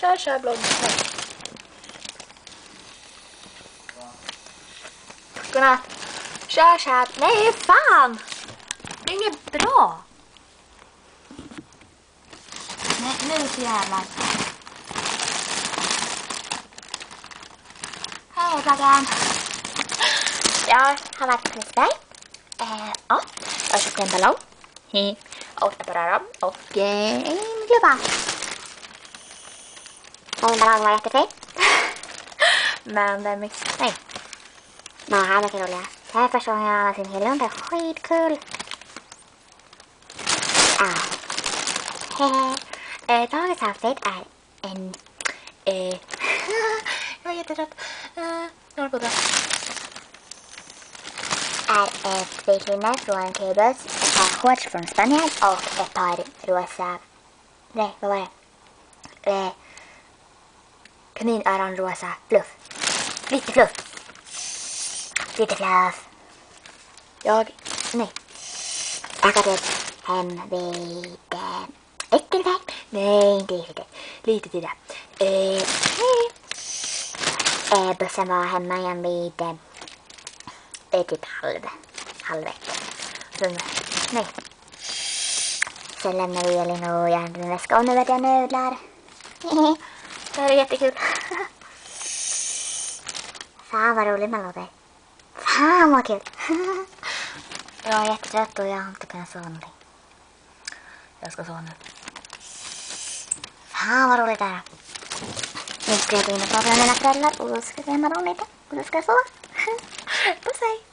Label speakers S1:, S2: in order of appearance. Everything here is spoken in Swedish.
S1: Kör blogg. Godnatt. Kör. Nej, fan! Det är inget bra. Nej, nu så jävlar. Hej, bloggen. Jag har varit på Liseberg. Ja, jag har köpt en ballong. 8 på rörom och en klubba. Min ballong var jättefin. Men det är mycket... Nej. Men det här är mycket roligare. Det här är första gången jag har sin hyllund. Det är skitkul. Dagens outfit är en... jag är jättetrött. Jag håller på att dra. Är ett viklinne från Kibus, ett par shorts från Spanien och ett par rosa... Nej, vad var det? Kaninöronrosa fluff. Lite fluff. Jag ska typ hem vid... Äckelväg. Nej, inte riktigt. Lite tidigare. Bussen var hemma igen vid... typ halv ett. Nej. Sen lämnar vi Elin och jag hade en väska och nu vet jag nudlar. Det här är jättekul. Fan vad roligt man låter. Fan vad kul. Jag är jättetrött och jag har inte kunnat sova någonting. Jag ska sova nu. Fan vad roligt det här. Nu ska jag gå in och prata med mina föräldrar och ska se hemma dem lite. Och då ska jag sova. Puss hej.